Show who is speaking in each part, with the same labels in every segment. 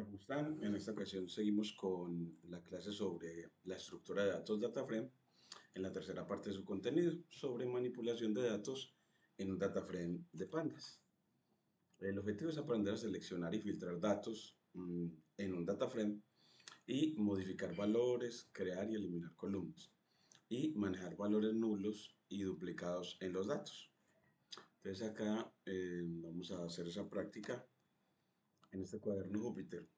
Speaker 1: Hola, ¿cómo están? En esta ocasión seguimos con la clase sobre la estructura de datos DataFrame, en la tercera parte de su contenido, sobre manipulación de datos en un DataFrame de pandas. El objetivo es aprender a seleccionar y filtrar datos en un DataFrame y modificar valores, crear y eliminar columnas, y manejar valores nulos y duplicados en los datos. Entonces acá vamos a hacer esa práctica en este cuaderno Júpiter.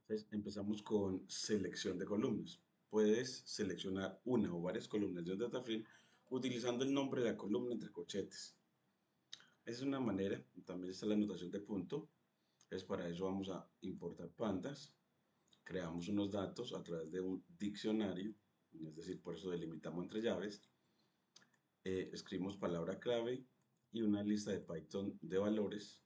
Speaker 1: Entonces, empezamos con selección de columnas. Puedes seleccionar una o varias columnas de un data frame utilizando el nombre de la columna entre corchetes. Esa es una manera. También está la anotación de punto. Es para eso vamos a importar pandas. Creamos unos datos a través de un diccionario, es decir, por eso delimitamos entre llaves. Escribimos palabra clave y una lista de Python de valores,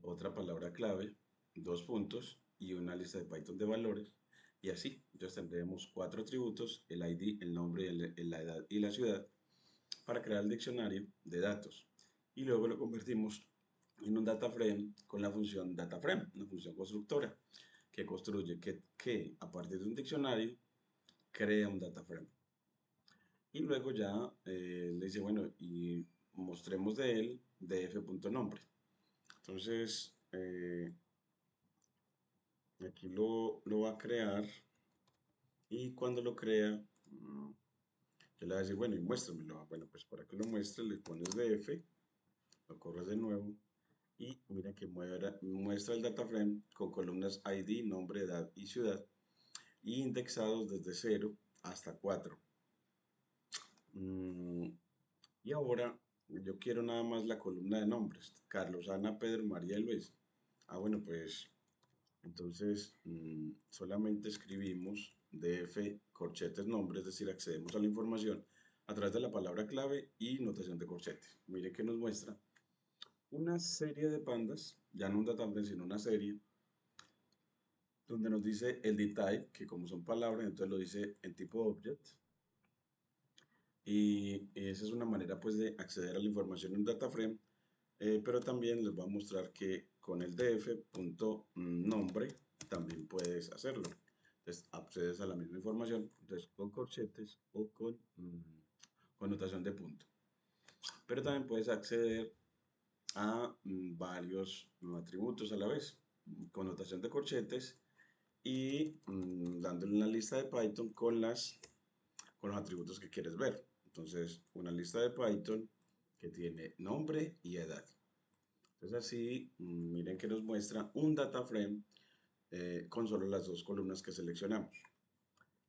Speaker 1: otra palabra clave, dos puntos y una lista de Python de valores. Y así, entonces tendremos cuatro atributos, el ID, el nombre, la edad y la ciudad, para crear el diccionario de datos. Y luego lo convertimos en un data frame con la función data frame, una función constructora, que construye que a partir de un diccionario crea un data frame. Y luego ya le dice, bueno, y mostremos de él df.nombre. Entonces, aquí lo va a crear y cuando lo crea, yo le voy a decir, bueno, y muéstramelo. Bueno, pues para que lo muestre, le pones df, lo corres de nuevo y mira que muestra el data frame con columnas ID, nombre, edad y ciudad y indexados desde 0 hasta 4. Y ahora yo quiero nada más la columna de nombres. Carlos, Ana, Pedro, María y Luis. Bueno, pues entonces solamente escribimos df corchetes nombre, es decir, accedemos a la información a través de la palabra clave y notación de corchetes. Mire que nos muestra una serie de pandas, ya no un datample, sino una serie, donde nos dice el dtype, que como son palabras, entonces lo dice en tipo object. Y esa es una manera pues de acceder a la información en un data frame, pero también les voy a mostrar que con el df.nombre también puedes hacerlo. Entonces accedes a la misma información, entonces con corchetes o con notación de punto. Pero también puedes acceder a varios atributos a la vez, con notación de corchetes y dándole una lista de Python con los atributos que quieres ver. Entonces, una lista de Python que tiene nombre y edad. Entonces así, miren que nos muestra un data frame con solo las dos columnas que seleccionamos.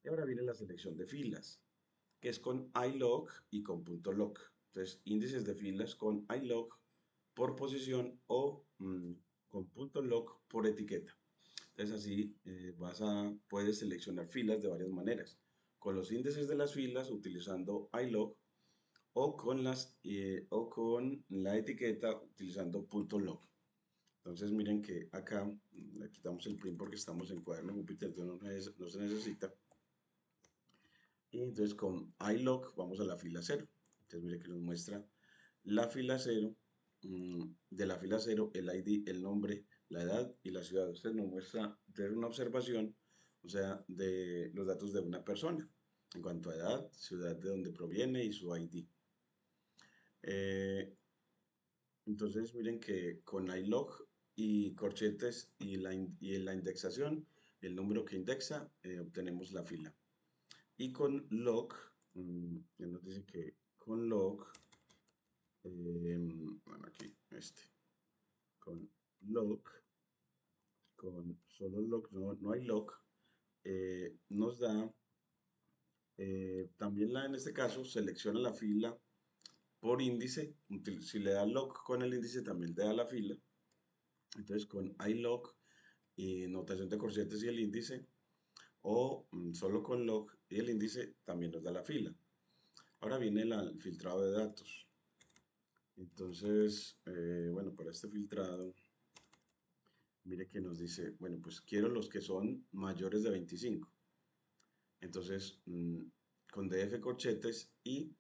Speaker 1: Y ahora viene la selección de filas, que es con ilog y con .log. Entonces, índices de filas con ilog por posición o con .log por etiqueta. Entonces así puedes seleccionar filas de varias maneras. Con los índices de las filas utilizando ilog o con la etiqueta utilizando .log. Entonces miren que acá le quitamos el print porque estamos en cuaderno Jupyter, entonces no se necesita. Y entonces con ilog vamos a la fila 0. Entonces miren que nos muestra la fila 0, de la fila 0 el ID, el nombre, la edad y la ciudad. Usted nos muestra tener una observación, o sea, de los datos de una persona en cuanto a edad, ciudad de donde proviene y su ID. Entonces miren que con ilog y corchetes y la indexación, el número que indexa, obtenemos la fila. Y con log, ya nos dice que con log, bueno aquí, con log, con solo log, no hay log, nos da, también en este caso, selecciona la fila por índice. Si le da log con el índice, también le da la fila. Entonces con ilog y notación de corchetes y el índice, o solo con log y el índice, también nos da la fila. Ahora viene el filtrado de datos. Entonces, bueno, para este filtrado, mire que nos dice, bueno, pues quiero los que son mayores de 25. Entonces, con df corchetes y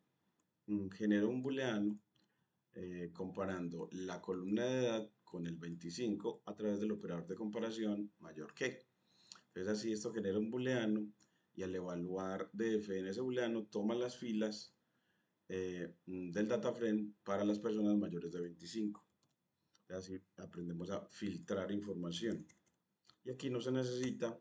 Speaker 1: genero un booleano comparando la columna de edad con el 25 a través del operador de comparación mayor que. Entonces así esto genera un booleano y al evaluar df en ese booleano toma las filas del data frame para las personas mayores de 25. Así aprendemos a filtrar información. Y aquí no se necesita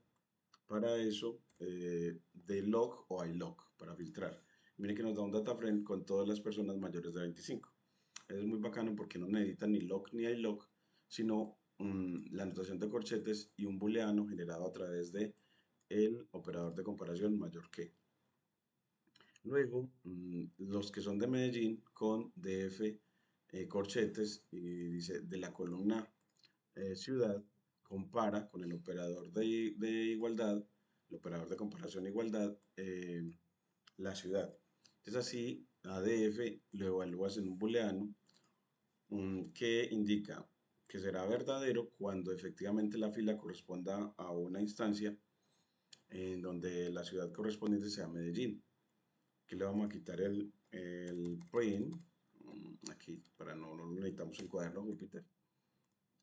Speaker 1: para eso de log o ilog para filtrar. Miren que nos da un data frame con todas las personas mayores de 25. Es muy bacano porque no necesita ni log ni ilog, sino la anotación de corchetes y un booleano generado a través de el operador de comparación mayor que. Luego, los que son de Medellín con df corchetes y dice de la columna ciudad compara con el operador de igualdad, el operador de comparación e igualdad, la ciudad. Entonces así a df lo evalúas en un booleano que indica que será verdadero cuando efectivamente la fila corresponda a una instancia en donde la ciudad correspondiente sea Medellín. Aquí le vamos a quitar el print, aquí para no necesitamos el cuaderno Júpiter.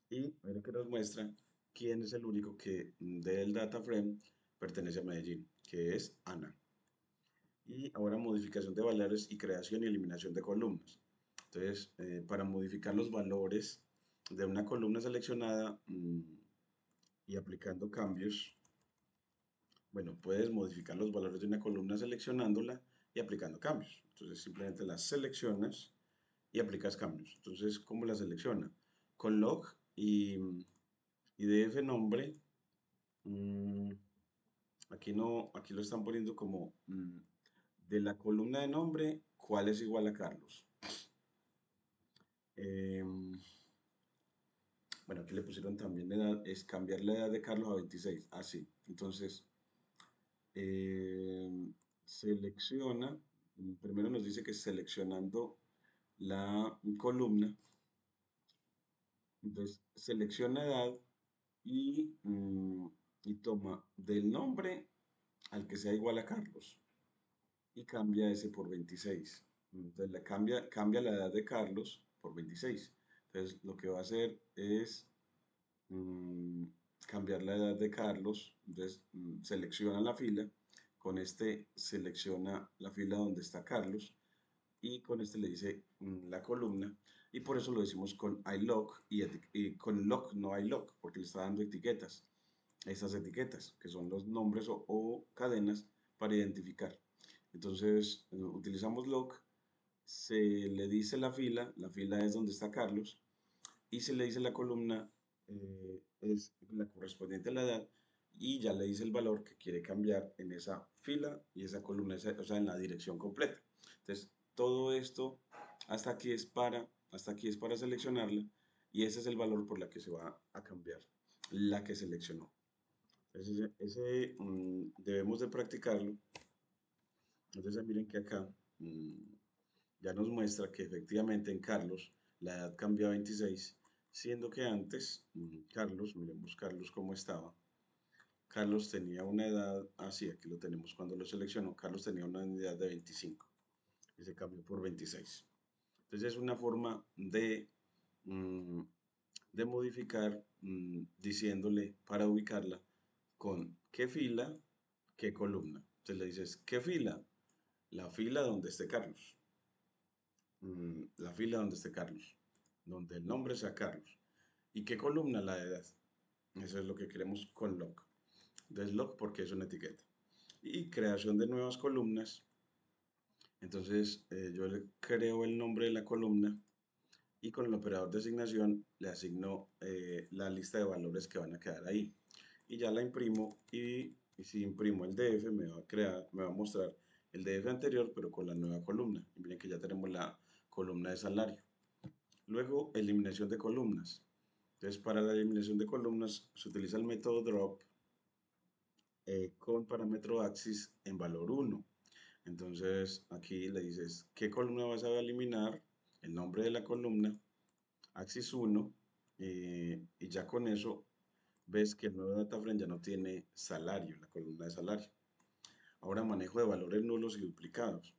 Speaker 1: Y miren que nos muestra quién es el único que del data frame pertenece a Medellín, que es Ana. Y ahora modificación de valores y creación y eliminación de columnas. Entonces, para modificar los valores de una columna seleccionada y aplicando cambios, bueno, puedes modificar los valores de una columna seleccionándola y aplicando cambios. Entonces, simplemente las seleccionas y aplicas cambios. Entonces, ¿cómo la selecciona? Con log y df nombre. Aquí no, aquí lo están poniendo como de la columna de nombre, ¿cuál es igual a Carlos? Bueno, aquí le pusieron también edad, es cambiar la edad de Carlos a 26. Así. Entonces, selecciona, primero nos dice que seleccionando la columna, entonces selecciona edad y toma del nombre al que sea igual a Carlos y cambia ese por 26. Entonces cambia la edad de Carlos por 26. Entonces lo que va a hacer es mm, cambiar la edad de Carlos. Entonces selecciona la fila. Con este selecciona la fila donde está Carlos y con este le dice la columna y por eso lo decimos con ilog y con log no ilog porque le está dando etiquetas, estas etiquetas que son los nombres o cadenas para identificar. Entonces utilizamos log, se le dice la fila es donde está Carlos y se le dice la columna es la correspondiente a la edad y ya le dice el valor que quiere cambiar en esa fila y esa columna, o sea, en la dirección completa. Entonces, todo esto hasta aquí es para seleccionarla y ese es el valor por la que se va a cambiar, la que seleccionó. Ese debemos de practicarlo. Entonces, miren que acá ya nos muestra que efectivamente en Carlos la edad cambió a 26, siendo que antes, Carlos, miremos Carlos cómo estaba. Carlos tenía una edad, así aquí lo tenemos cuando lo seleccionó, Carlos tenía una edad de 25 y se cambió por 26. Entonces es una forma mm, de modificar diciéndole para ubicarla con qué fila, qué columna. Entonces le dices, ¿qué fila? La fila donde esté Carlos. La fila donde esté Carlos, donde el nombre sea Carlos. ¿Y qué columna? La edad. Eso es lo que queremos con log. Entonces log porque es una etiqueta. Y creación de nuevas columnas. Entonces yo le creo el nombre de la columna y con el operador de asignación le asigno la lista de valores que van a quedar ahí. Y ya la imprimo y si imprimo el DF me va a mostrar el DF anterior pero con la nueva columna. Y miren que ya tenemos la columna de salario. Luego, eliminación de columnas. Entonces, para la eliminación de columnas se utiliza el método drop con parámetro axis en valor 1. Entonces, aquí le dices qué columna vas a eliminar, el nombre de la columna, axis 1, y ya con eso ves que el nuevo data frame ya no tiene salario, la columna de salario. Ahora, manejo de valores nulos y duplicados.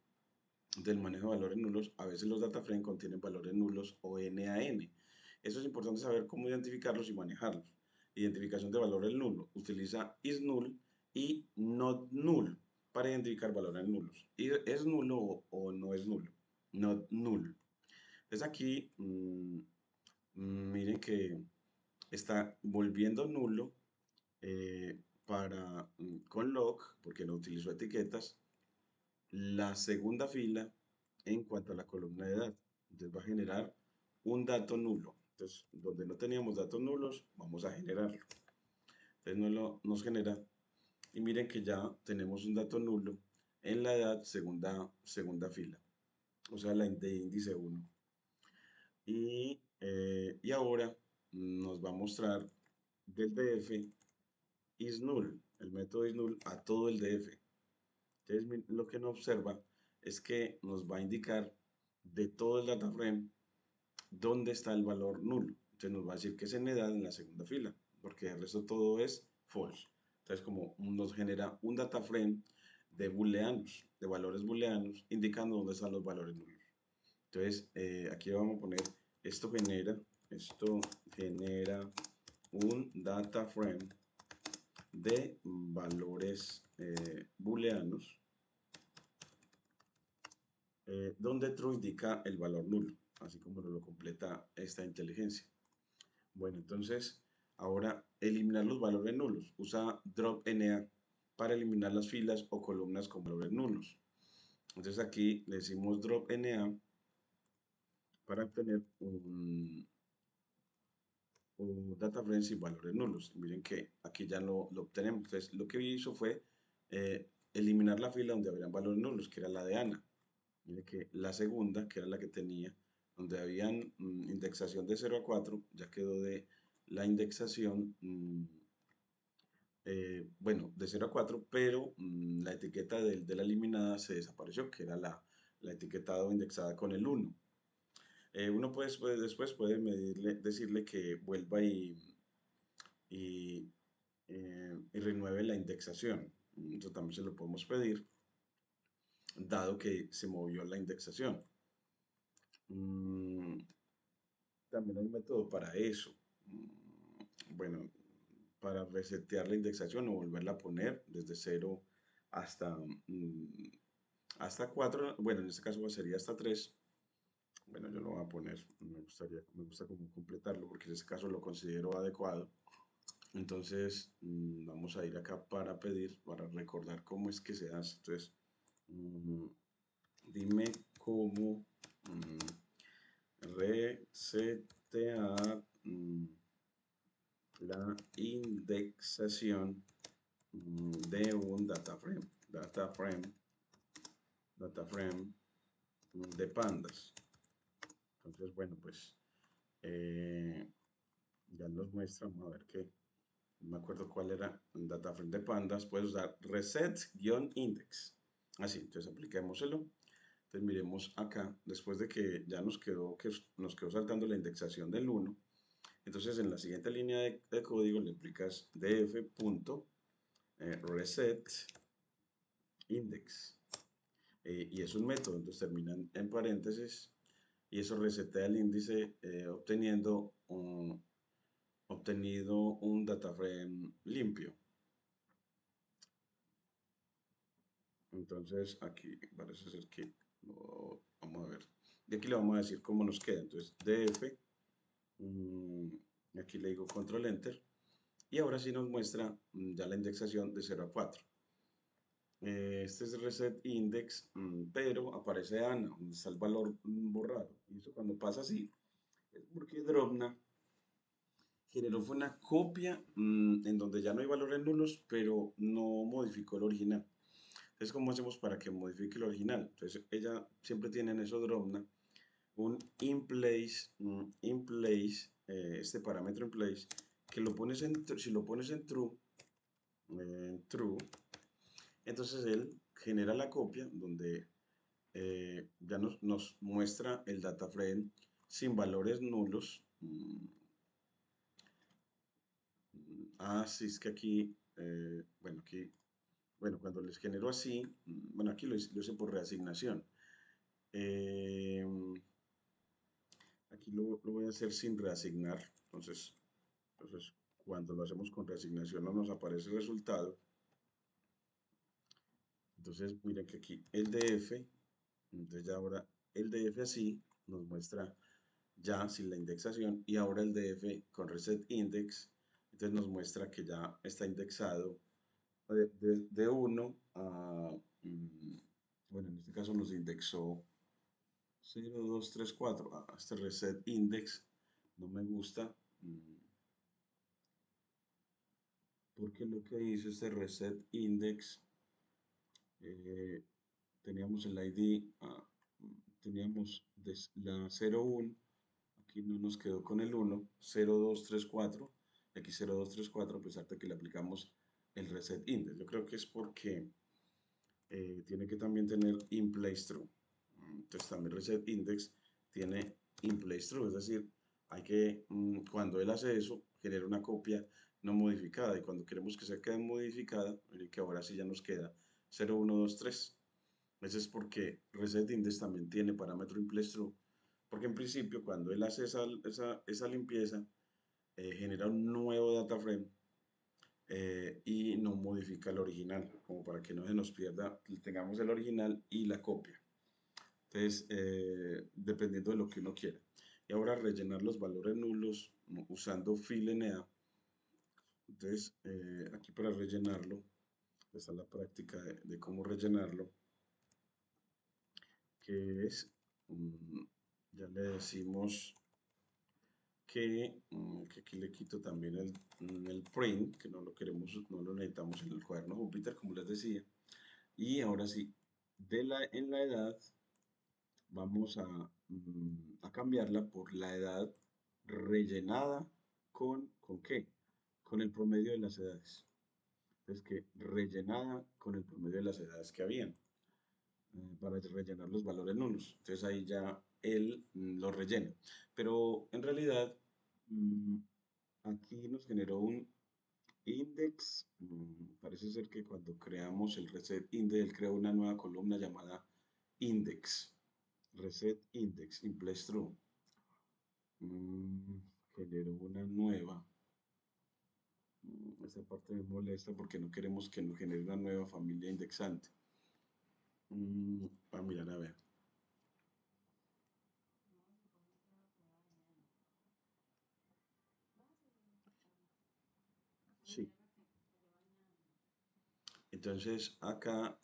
Speaker 1: Del manejo de valores nulos, a veces los data frame contienen valores nulos o NaN. Eso es importante saber cómo identificarlos y manejarlos. Identificación de valores nulos. Utiliza isNull y notNull para identificar valores nulos. ¿Es nulo o no es nulo? Not null. Entonces aquí, miren que está volviendo nulo con lock, porque no utilizó etiquetas, la segunda fila en cuanto a la columna de edad. Entonces va a generar un dato nulo. Entonces, donde no teníamos datos nulos, vamos a generarlo. Entonces nos genera, y miren que ya tenemos un dato nulo en la edad segunda fila, o sea, la de índice 1. Y ahora nos va a mostrar del DF isNull, el método isNull a todo el DF. Entonces, lo que nos observa es que nos va a indicar de todo el data frame dónde está el valor nulo. Entonces nos va a decir que es en edad en la segunda fila, porque el resto todo es false. Entonces, como nos genera un data frame de booleanos, de valores booleanos, indicando dónde están los valores nulos. Entonces, aquí vamos a poner, esto genera un data frame de valores booleanos, donde true indica el valor nulo, así como lo completa esta inteligencia. Bueno, entonces, ahora eliminar los valores nulos. Usa drop NA para eliminar las filas o columnas con valores nulos. Entonces aquí le decimos drop NA para obtener un data frame sin valores nulos. Miren que aquí ya lo obtenemos. Entonces lo que hizo fue eliminar la fila donde habrían valores nulos, que era la de Ana. Miren que la segunda, que era la que tenía, donde habían indexación de 0 a 4, ya quedó de la indexación, bueno, de 0 a 4, pero la etiqueta de la eliminada se desapareció, que era la etiquetada o indexada con el 1. Uno después puede decirle que vuelva y renueve la indexación. Eso también se lo podemos pedir, dado que se movió la indexación. También hay un método para eso. Bueno, para resetear la indexación o volverla a poner desde 0 hasta, hasta 4. Bueno, en este caso sería hasta 3. Bueno, yo lo voy a poner. Me gusta como completarlo porque en este caso lo considero adecuado. Entonces, vamos a ir acá para pedir, para recordar cómo es que se hace. Entonces, dime cómo resetear la indexación de un data frame de pandas. Entonces, bueno, pues ya nos muestra, vamos a ver qué, no me acuerdo cuál era el data frame de pandas. Puedes usar reset-index. Así, entonces apliquémoselo. Entonces miremos acá, después de que ya nos quedó saltando la indexación del 1. Entonces en la siguiente línea de código le aplicas df.reset-index. Y es un método, entonces terminan en paréntesis y eso resetea el índice obtenido un data frame limpio. Entonces aquí parece ser que vamos a ver. Y aquí le vamos a decir cómo nos queda. Entonces df, aquí le digo control enter. Y ahora sí nos muestra ya la indexación de 0 a 4. Este es reset index, pero aparece Ana, donde está el valor borrado. Y eso cuando pasa así, es porque Drobna generó fue una copia en donde ya no hay valores nulos, pero no modificó el original. Entonces, ¿cómo hacemos para que modifique el original? Entonces, ella siempre tiene en eso Drobna un inPlace, este parámetro inPlace, que si lo pones en true, entonces él genera la copia donde ya nos muestra el data frame sin valores nulos. Sí, es que aquí, cuando les genero así, bueno, aquí lo hice por reasignación. Aquí lo voy a hacer sin reasignar. Entonces, cuando lo hacemos con reasignación no nos aparece el resultado. Entonces, miren que aquí el DF, entonces ya ahora el DF así nos muestra ya sin la indexación y ahora el DF con reset index, entonces nos muestra que ya está indexado de 1 a, bueno, en este caso nos indexó 0, 2, 3, 4. Este reset index no me gusta porque lo que hizo este reset index, eh, teníamos el ID, teníamos la 01, aquí no nos quedó con el 1, 0, 2, 3, 4, aquí 0, 2, 3, 4, a pesar de que le aplicamos el reset index. Yo creo que es porque tiene que también tener in place true. Entonces también reset index tiene in place true, es decir, hay que, cuando él hace eso, genera una copia no modificada y cuando queremos que se quede modificada, miren que ahora sí ya nos queda 0, 1, 2, 3. Eso es porque reset index también tiene parámetro in place true, porque en principio cuando él hace esa limpieza, genera un nuevo data frame y no modifica el original, como para que no se nos pierda, tengamos el original y la copia. Entonces, dependiendo de lo que uno quiera. Y ahora rellenar los valores nulos usando fill.NA. Entonces, aquí para rellenarlo, está la práctica de cómo rellenarlo, que es, ya le decimos que aquí le quito también el print, que no lo queremos, no lo necesitamos en el cuaderno Jupyter, como les decía. Y ahora sí, en la edad vamos a cambiarla por la edad rellenada ¿con qué? Con el promedio de las edades. Es que rellenada con el promedio de las edades que habían, para rellenar los valores nulos. Entonces ahí ya él lo rellena. Pero en realidad, mm, aquí nos generó un index. Parece ser que cuando creamos el reset index, él creó una nueva columna llamada index. Reset index, in place true. Generó una nueva. Esa parte me molesta porque no queremos que nos genere una nueva familia indexante. A mirar, a ver. Sí. Entonces acá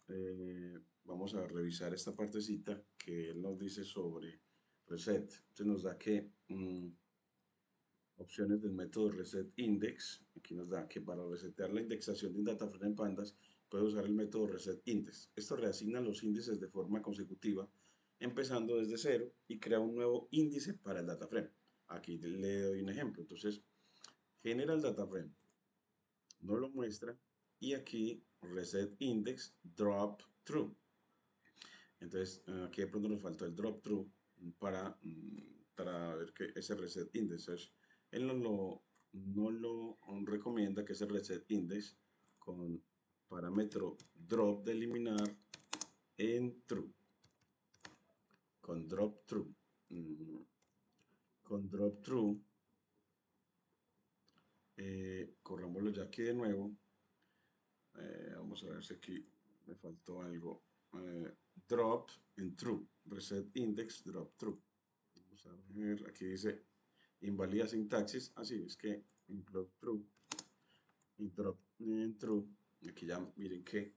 Speaker 1: vamos a revisar esta partecita que él nos dice sobre reset. Entonces nos da que opciones del método reset index. Aquí nos da que para resetear la indexación de un data frame en pandas puede usar el método reset index. Esto reasigna los índices de forma consecutiva empezando desde cero y crea un nuevo índice para el data frame. Aquí le doy un ejemplo. Entonces genera el data frame, no lo muestra y aquí reset index drop true. Entonces aquí de pronto nos faltó el drop true para ver que ese reset index él no lo recomienda, que ese reset index con parámetro drop de eliminar en true, con drop true. Con drop true, corrámoslo ya aquí de nuevo. Vamos a ver si aquí me faltó algo. Drop en true, reset index, drop true. Vamos a ver, aquí dice invalida sintaxis. Así es que en drop true y drop en true. Aquí ya miren que,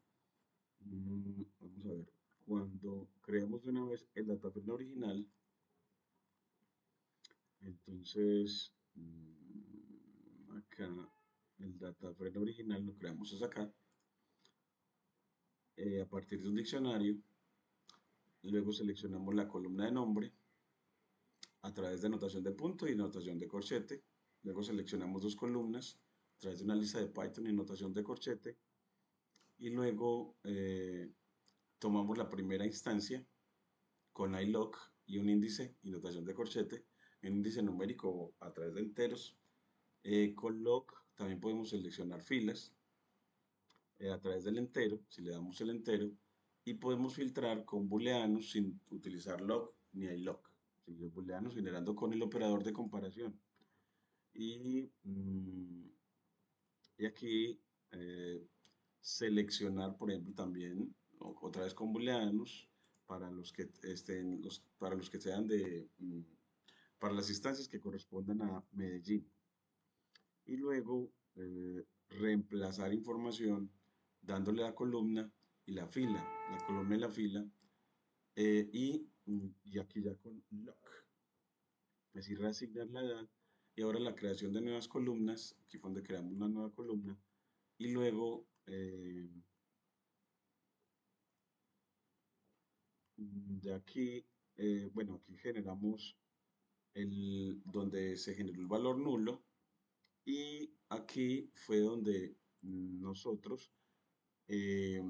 Speaker 1: vamos a ver, cuando creamos de una vez el dataframe original, entonces acá el dataframe original lo creamos es acá, a partir de un diccionario. Luego seleccionamos la columna de nombre a través de notación de punto y notación de corchete. Luego seleccionamos dos columnas a través de una lista de Python y notación de corchete. Y luego tomamos la primera instancia con iLoc y un índice y notación de corchete, un índice numérico a través de enteros. Con loc también podemos seleccionar filas a través del entero, si le damos el entero, y podemos filtrar con booleanos sin utilizar loc ni iLoc. sí, los booleanos generando con el operador de comparación. Y, y aquí seleccionar, por ejemplo, también, otra vez con booleanos, para los que estén, para los que sean para las instancias que correspondan a Medellín. Y luego reemplazar información dándole la columna y la fila, la columna y la fila, y aquí ya con lock, así reasignar la edad, y ahora la creación de nuevas columnas, aquí fue donde creamos una nueva columna, y luego de aquí, bueno, aquí generamos donde se generó el valor nulo, y aquí fue donde nosotros eh,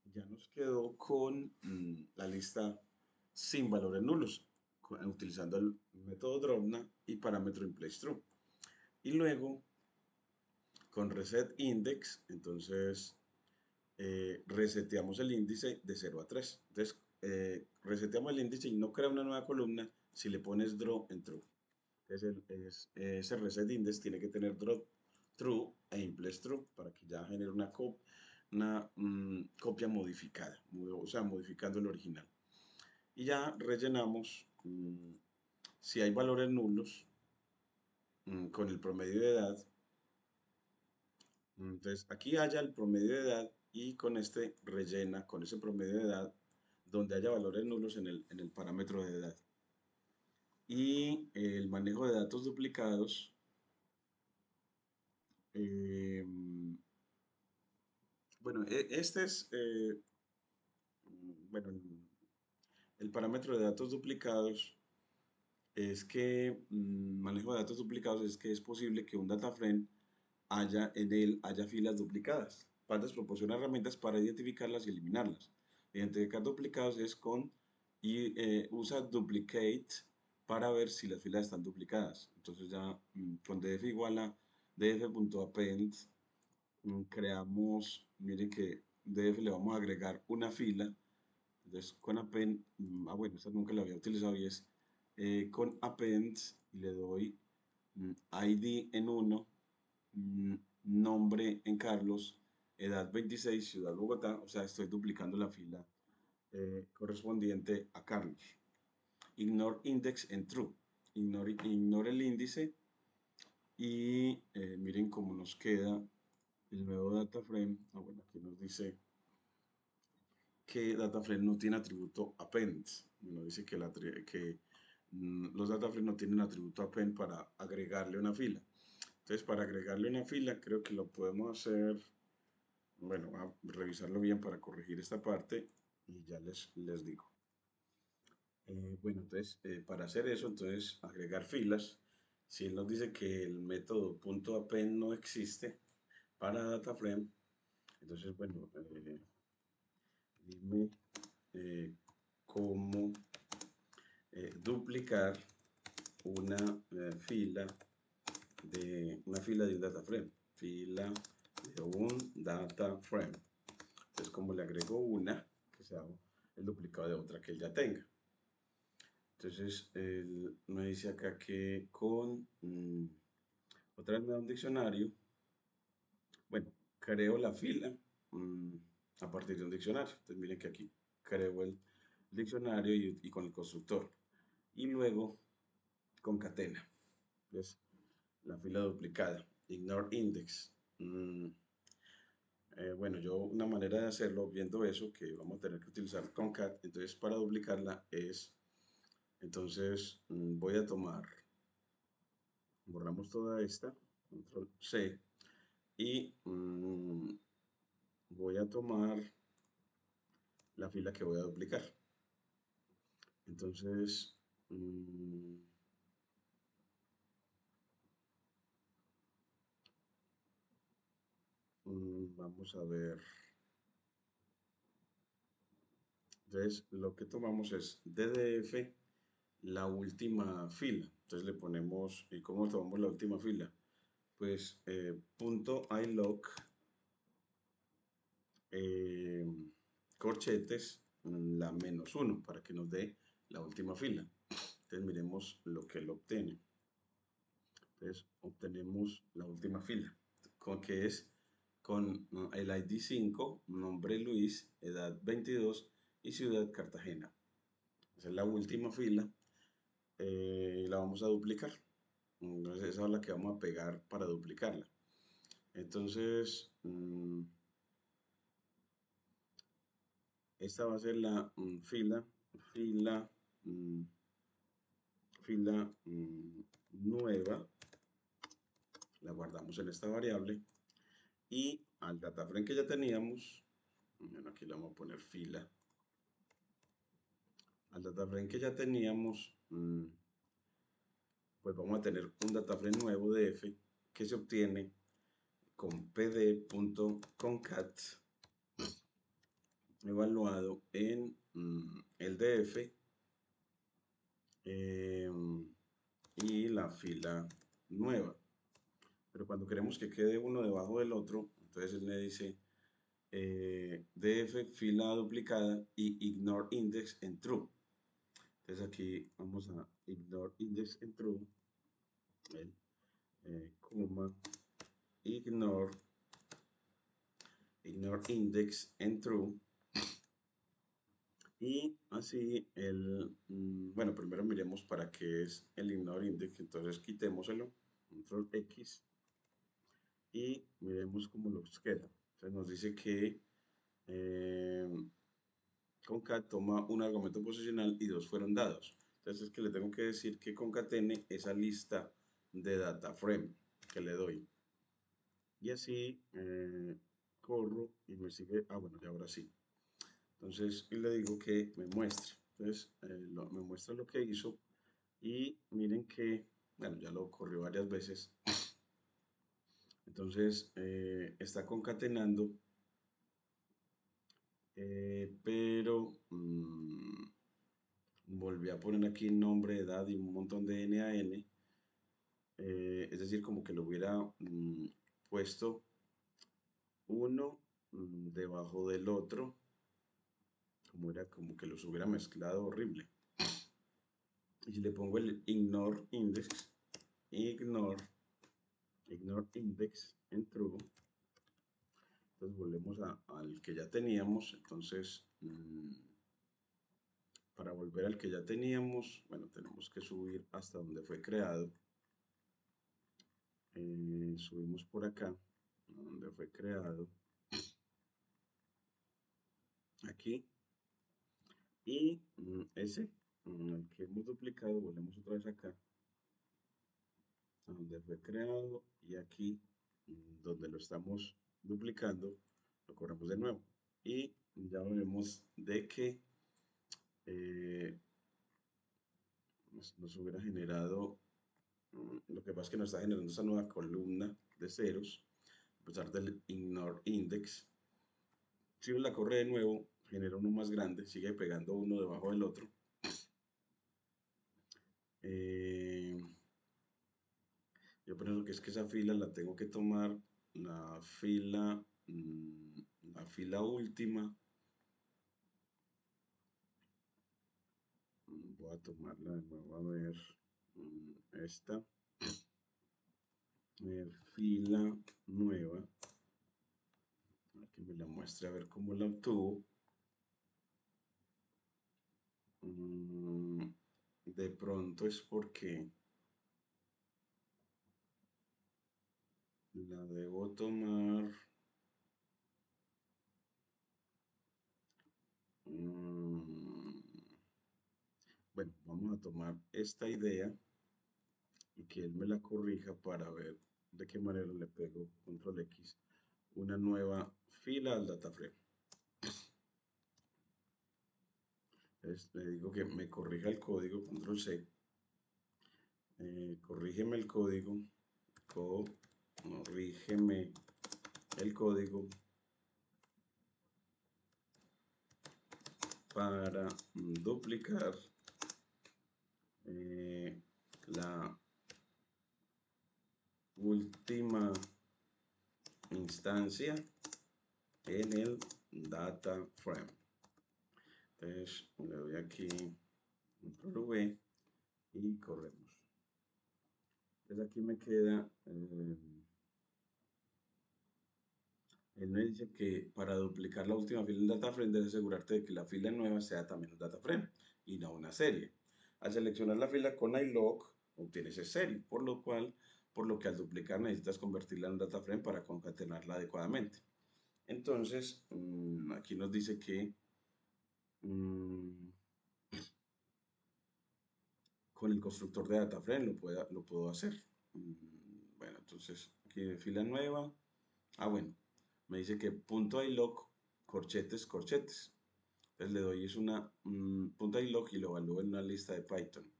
Speaker 1: ya nos quedó con la lista sin valores nulos, utilizando el método Drobna y parámetro ImplaceTrue. Y luego, con reset index, entonces reseteamos el índice de 0 a 3. Entonces, reseteamos el índice y no crea una nueva columna si le pones draw en true. Entonces, ese reset index tiene que tener draw true e implace true para que ya genere una copia modificada, o sea, modificando el original. Y ya rellenamos si hay valores nulos con el promedio de edad. Entonces, aquí haya el promedio de edad y con este rellena con ese promedio de edad donde haya valores nulos en el parámetro de edad. Y el manejo de datos duplicados. eh, bueno, este es, bueno, el parámetro de datos duplicados es que, manejo de datos duplicados es que es posible que un data frame haya filas duplicadas. Pandas proporciona herramientas para identificarlas y eliminarlas. Identificar duplicados es usa duplicate para ver si las filas están duplicadas. Entonces ya con df igual a df.append creamos, miren que df le vamos a agregar una fila. Entonces con append, bueno, esta nunca la había utilizado y es con append le doy id en 1, nombre en Carlos, edad 26, ciudad Bogotá, o sea, estoy duplicando la fila correspondiente a Carlos. Ignore index en true, ignore el índice y miren cómo nos queda el nuevo data frame. Bueno, aquí nos dice que data frame no tiene atributo append. Bueno, dice que los data frame no tienen atributo append para agregarle una fila. Entonces, para agregarle una fila, creo que lo podemos hacer. Bueno, voy a revisarlo bien para corregir esta parte y ya les digo. Bueno, entonces, para hacer eso, entonces, agregar filas. Si él nos dice que el método .append no existe para DataFrame, entonces, bueno, dime cómo duplicar fila una fila de un DataFrame. Fila de un DataFrame. Entonces, como le agrego una, que sea el duplicado de otra que él ya tenga. Entonces, él me dice acá que otra vez me da un diccionario. Bueno, creo la fila a partir de un diccionario. Entonces, miren que aquí creo el diccionario y con el constructor. Y luego concatena. Entonces, la fila duplicada. Ignore index. Bueno, una manera de hacerlo, viendo eso, que vamos a tener que utilizar concat, entonces para duplicarla entonces voy a borramos toda esta, control C, y voy a tomar la fila que voy a duplicar. Entonces, vamos a ver. Entonces, lo que tomamos es DDF, la última fila. Entonces le ponemos, ¿y cómo tomamos la última fila? Pues .iloc corchetes la -1 para que nos dé la última fila. Entonces miremos lo que él obtiene. Entonces obtenemos la última fila, con que es con el ID 5, nombre Luis, edad 22 y ciudad Cartagena. Esa es la última fila, la vamos a duplicar. Entonces esa es la que vamos a pegar para duplicarla. Entonces, esta va a ser la fila nueva. La guardamos en esta variable. Y al data frame que ya teníamos, bueno, aquí le vamos a poner fila. Al data frame que ya teníamos, pues vamos a tener un data frame nuevo df que se obtiene con pd.concat evaluado en el df y la fila nueva. Pero cuando queremos que quede uno debajo del otro, entonces él me dice df fila duplicada y ignore index en true. Entonces aquí vamos a ignore index en true, coma, ignore index en true. Y así bueno, primero miremos para qué es el ignore index, entonces quitémoselo, control X, y miremos cómo nos queda. Entonces nos dice que concat toma un argumento posicional y dos fueron dados. Entonces es que le tengo que decir que concatene esa lista de data frame que le doy. Y así corro y me sigue, bueno, ya ahora sí. Entonces y le digo que me muestre. Entonces me muestra lo que hizo y miren que, bueno, ya lo corrió varias veces. Entonces está concatenando, pero volví a poner aquí nombre, edad y un montón de NaN. Es decir, como que lo hubiera puesto uno debajo del otro, como que los hubiera mezclado horrible. Y si le pongo el ignore index en true, entonces volvemos al que ya teníamos. Entonces para volver al que ya teníamos, bueno, tenemos que subir hasta donde fue creado. Subimos por acá donde fue creado, aquí, y ese el que hemos duplicado, volvemos otra vez acá a donde fue creado, y aquí donde lo estamos duplicando lo corremos de nuevo y ya vemos de que nos hubiera generado, lo que pasa es que nos está generando esa nueva columna de ceros a pesar del ignore index. Si uno la corre de nuevo, genera uno más grande, sigue pegando uno debajo del otro. Yo pienso que es que esa fila la tengo que tomar, la fila última. Voy a tomarla de nuevo, a ver, esta, fila nueva, que me la muestre a ver cómo la obtuvo. De pronto es porque la debo tomar. Bueno, vamos a tomar esta idea y que él me la corrija para ver de qué manera le pego control X una nueva fila al data frame. Entonces le digo que me corrija el código, control C, corrígeme el código, corrígeme el código para duplicar la última instancia en el data frame. Entonces le doy aquí control V y corremos. Entonces aquí me queda, él me dice que para duplicar la última fila en DataFrame debes asegurarte de que la fila nueva sea también un DataFrame y no una serie. Al seleccionar la fila con iLock obtienes esa serie, por lo que al duplicar necesitas convertirla en un DataFrame para concatenarla adecuadamente. Entonces, aquí nos dice que mm, con el constructor de DataFrame lo puedo hacer. Bueno, entonces aquí en fila nueva. Bueno, me dice que punto iLock, corchetes, corchetes. Entonces le doy es una punto iLock y lo evalúo en una lista de Python.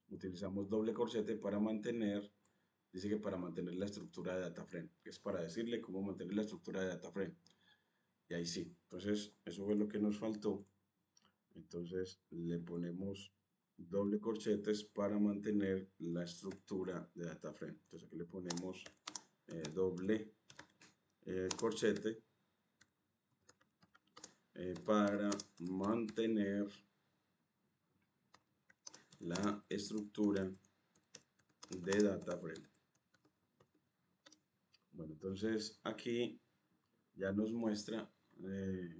Speaker 1: Utilizamos doble corchete para mantener, dice que para mantener la estructura de DataFrame, que es para decirle cómo mantener la estructura de DataFrame. Y ahí sí, entonces eso fue lo que nos faltó. Entonces le ponemos doble corchetes para mantener la estructura de DataFrame. Entonces aquí le ponemos doble corchete para mantener la estructura de DataFrame. Bueno, entonces aquí ya nos muestra,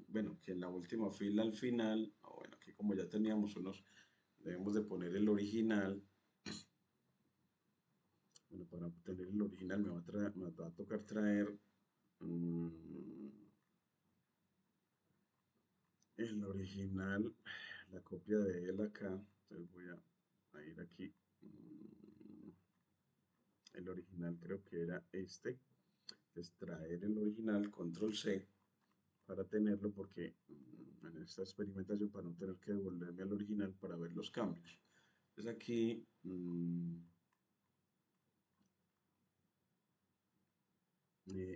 Speaker 1: bueno, que en la última fila al final, bueno, aquí como ya teníamos unos, debemos de poner el original. Bueno, para obtener el original me va a tocar traer el original, la copia de él acá. Entonces voy a ir aquí. El original creo que era este. Extraer el original, control C, para tenerlo porque en esta experimentación para no tener que devolverme al original para ver los cambios. Entonces aquí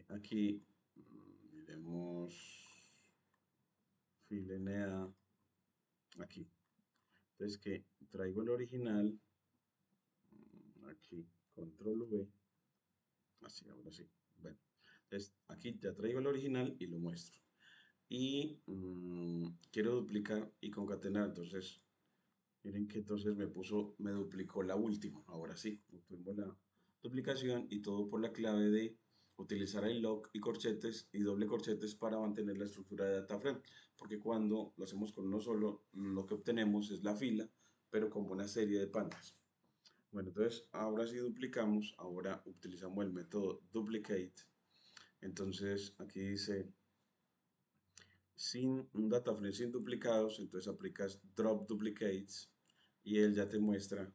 Speaker 1: aquí miremos filenea aquí. Entonces que traigo el original aquí, control V, así, ahora sí. Bueno, entonces aquí ya traigo el original y lo muestro. Y quiero duplicar y concatenar, entonces miren que entonces me duplicó la última. Ahora sí, obtuvimos la duplicación y todo por la clave de utilizar iLock y corchetes y doble corchetes para mantener la estructura de DataFrame. Porque cuando lo hacemos con uno solo, lo que obtenemos es la fila, pero como una serie de pandas. Bueno, entonces ahora sí duplicamos, ahora utilizamos el método duplicate. Entonces aquí dice sin un DataFrame sin duplicados, entonces aplicas drop duplicates y él ya te muestra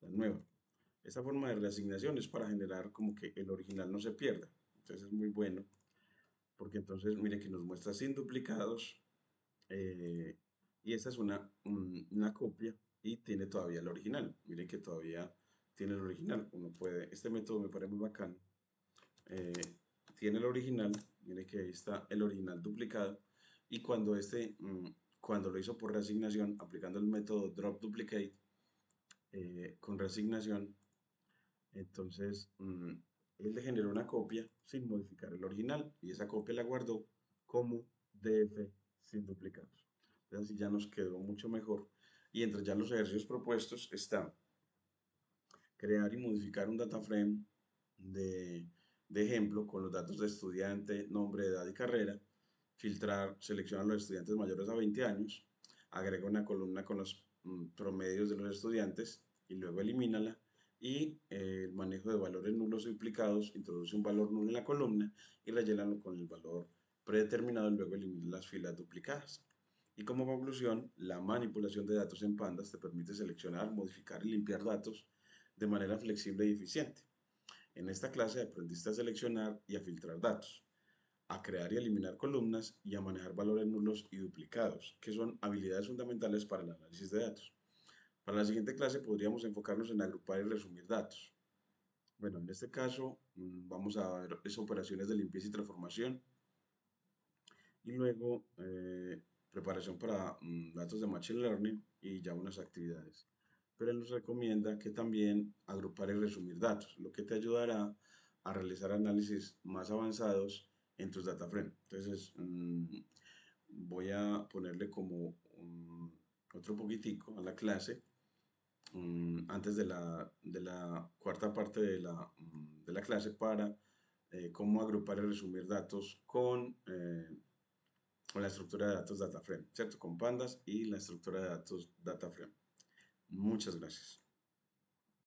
Speaker 1: la nueva. Esta forma de reasignación es para generar como que el original no se pierda. Entonces es muy bueno porque entonces mire que nos muestra sin duplicados y esta es una copia y tiene todavía el original. Miren que todavía tiene el original. Uno puede, este método me parece muy bacano. eh, Tiene el original, mire que ahí está el original duplicado y cuando lo hizo por reasignación aplicando el método drop duplicate con reasignación, entonces él le generó una copia sin modificar el original y esa copia la guardó como DF sin duplicados. Entonces así ya nos quedó mucho mejor y entre ya los ejercicios propuestos está crear y modificar un data frame de, de ejemplo con los datos de estudiante, nombre, edad y carrera, filtrar, seleccionar a los estudiantes mayores a 20 años, agrega una columna con los promedios de los estudiantes y luego elimínala y el manejo de valores nulos o duplicados, introduce un valor nulo en la columna y rellénalo con el valor predeterminado y luego elimina las filas duplicadas. Y como conclusión, la manipulación de datos en Pandas te permite seleccionar, modificar y limpiar datos de manera flexible y eficiente. En esta clase aprendiste a seleccionar y a filtrar datos, a crear y eliminar columnas y a manejar valores nulos y duplicados, que son habilidades fundamentales para el análisis de datos. Para la siguiente clase podríamos enfocarnos en agrupar y resumir datos. Bueno, en este caso vamos a ver operaciones de limpieza y transformación y luego preparación para datos de Machine Learning y ya unas actividades. Pero él nos recomienda que también agrupar y resumir datos, lo que te ayudará a realizar análisis más avanzados en tus data frame. Entonces, voy a ponerle como otro poquitico a la clase, antes de la cuarta parte de la clase para cómo agrupar y resumir datos con la estructura de datos DataFrame, ¿cierto? Con pandas y la estructura de datos DataFrame. Muchas gracias.